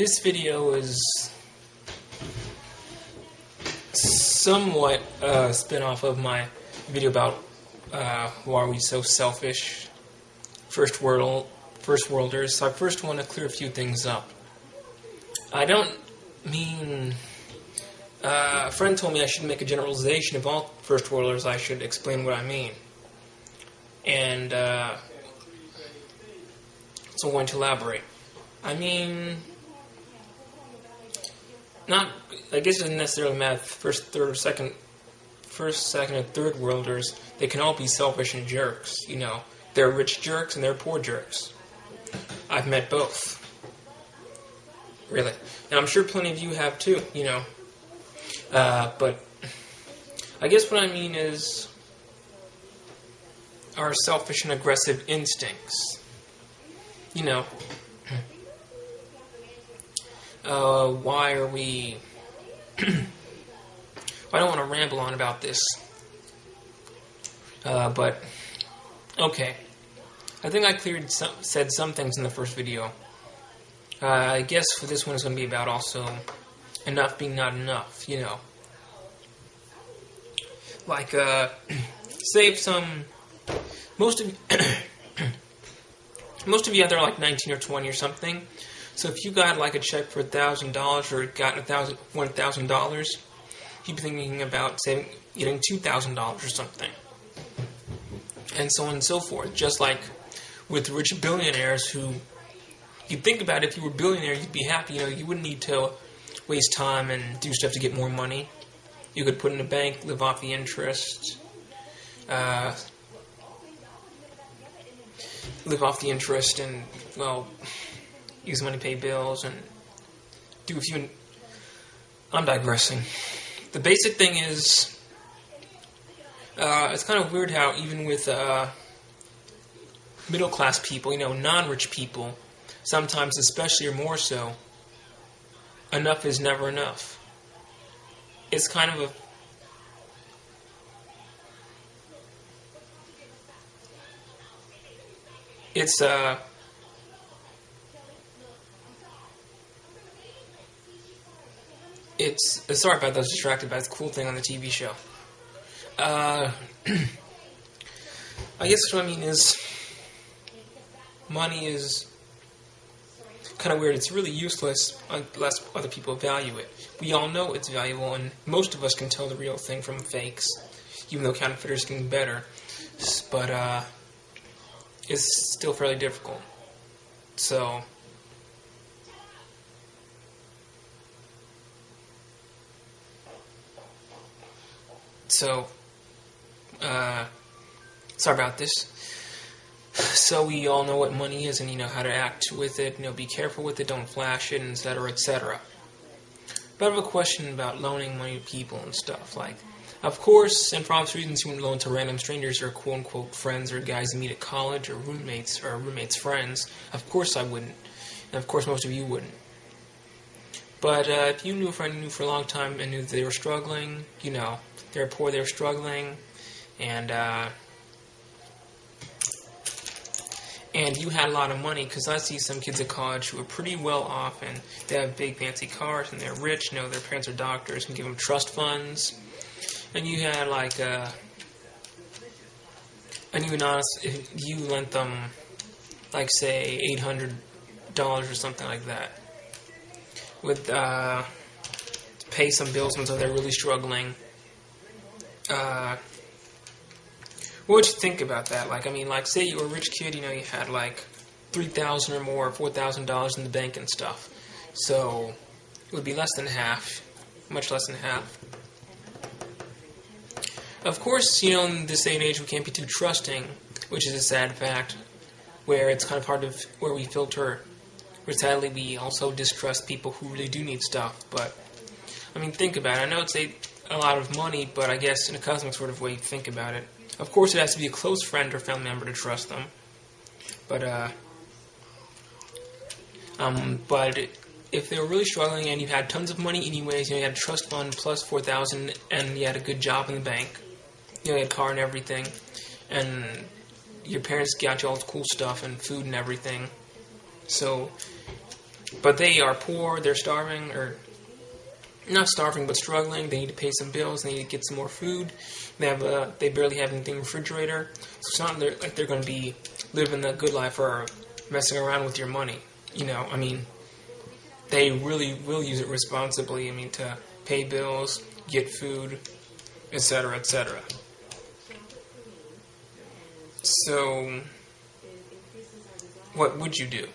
This video is somewhat a spin-off of my video about why are we so selfish, first worlders. So I first want to clear a few things up. I don't mean... a friend told me I should make a generalization of all first worlders. I should explain what I mean. And so I'm going to elaborate. I mean... I guess it doesn't necessarily matter first, second, and third worlders. They can all be selfish and jerks, you know. They're rich jerks and they're poor jerks. I've met both. Really. And I'm sure plenty of you have too, you know. But I guess what I mean is our selfish and aggressive instincts. You know. Why are we... I don't want to ramble on about this. But, okay. I think I said some things in the first video. I guess for this one it's going to be about also enough being not enough, you know. Like, say if most of you out there are like 19 or 20 or something. So if you got like a check for $1,000 or got $1,000, you'd be thinking about getting $2,000 or something, and so on and so forth. Just like with rich billionaires, who you'd think about if you were a billionaire, you'd be happy. You know, you wouldn't need to waste time and do stuff to get more money. You could put in a bank, live off the interest, and well, use money to pay bills and do a few... I'm digressing. The basic thing is, it's kind of weird how even with middle-class people, you know, non-rich people, sometimes especially or more so, enough is never enough. It's kind of a... sorry about that, I was distracted by the cool thing on the TV show. I guess what I mean is, money is kind of weird. It's really useless unless other people value it. We all know it's valuable, and most of us can tell the real thing from fakes, even though counterfeiters are getting better. But it's still fairly difficult. So... sorry about this. So we all know what money is and you know how to act with it, you know, be careful with it, don't flash it, etc., etc. But I have a question about loaning money to people and stuff. Like, of course, and for obvious reasons, you wouldn't loan to random strangers or quote-unquote friends or guys you meet at college or roommates friends. Of course I wouldn't. And of course most of you wouldn't. But if you knew a friend you knew for a long time and knew that they were struggling, you know, they were poor, they were struggling, and you had a lot of money, because I see some kids at college who are pretty well off, and they have big fancy cars, and they're rich, you know, their parents are doctors, and give them trust funds, and you had like, and even honest, if you lent them, like, say, $800 or something like that, with, to pay some bills until they're really struggling. What would you think about that? Like, I mean, like, say you were a rich kid, you know, you had like $3,000 or more, $4,000 in the bank and stuff. So it would be less than half, much less than half. Of course, you know, in this day and age, we can't be too trusting, which is a sad fact, where it's kind of hard to, where we filter. Where sadly, we also distrust people who really do need stuff. But, I mean, think about it. I know it's a lot of money, but I guess in a cosmic sort of way, think about it. Of course, it has to be a close friend or family member to trust them. But if they were really struggling and you had tons of money anyways, you know, you had a trust fund plus $4,000 and you had a good job in the bank, you know, you had a car and everything, and your parents got you all the cool stuff and food and everything. So But they are poor, they're starving, or not starving, but struggling. They need to pay some bills, they need to get some more food. They barely have anything in the refrigerator. So it's not like they're going to be living the good life or messing around with your money. They really will use it responsibly. To pay bills, get food, etc., etc. So, what would you do?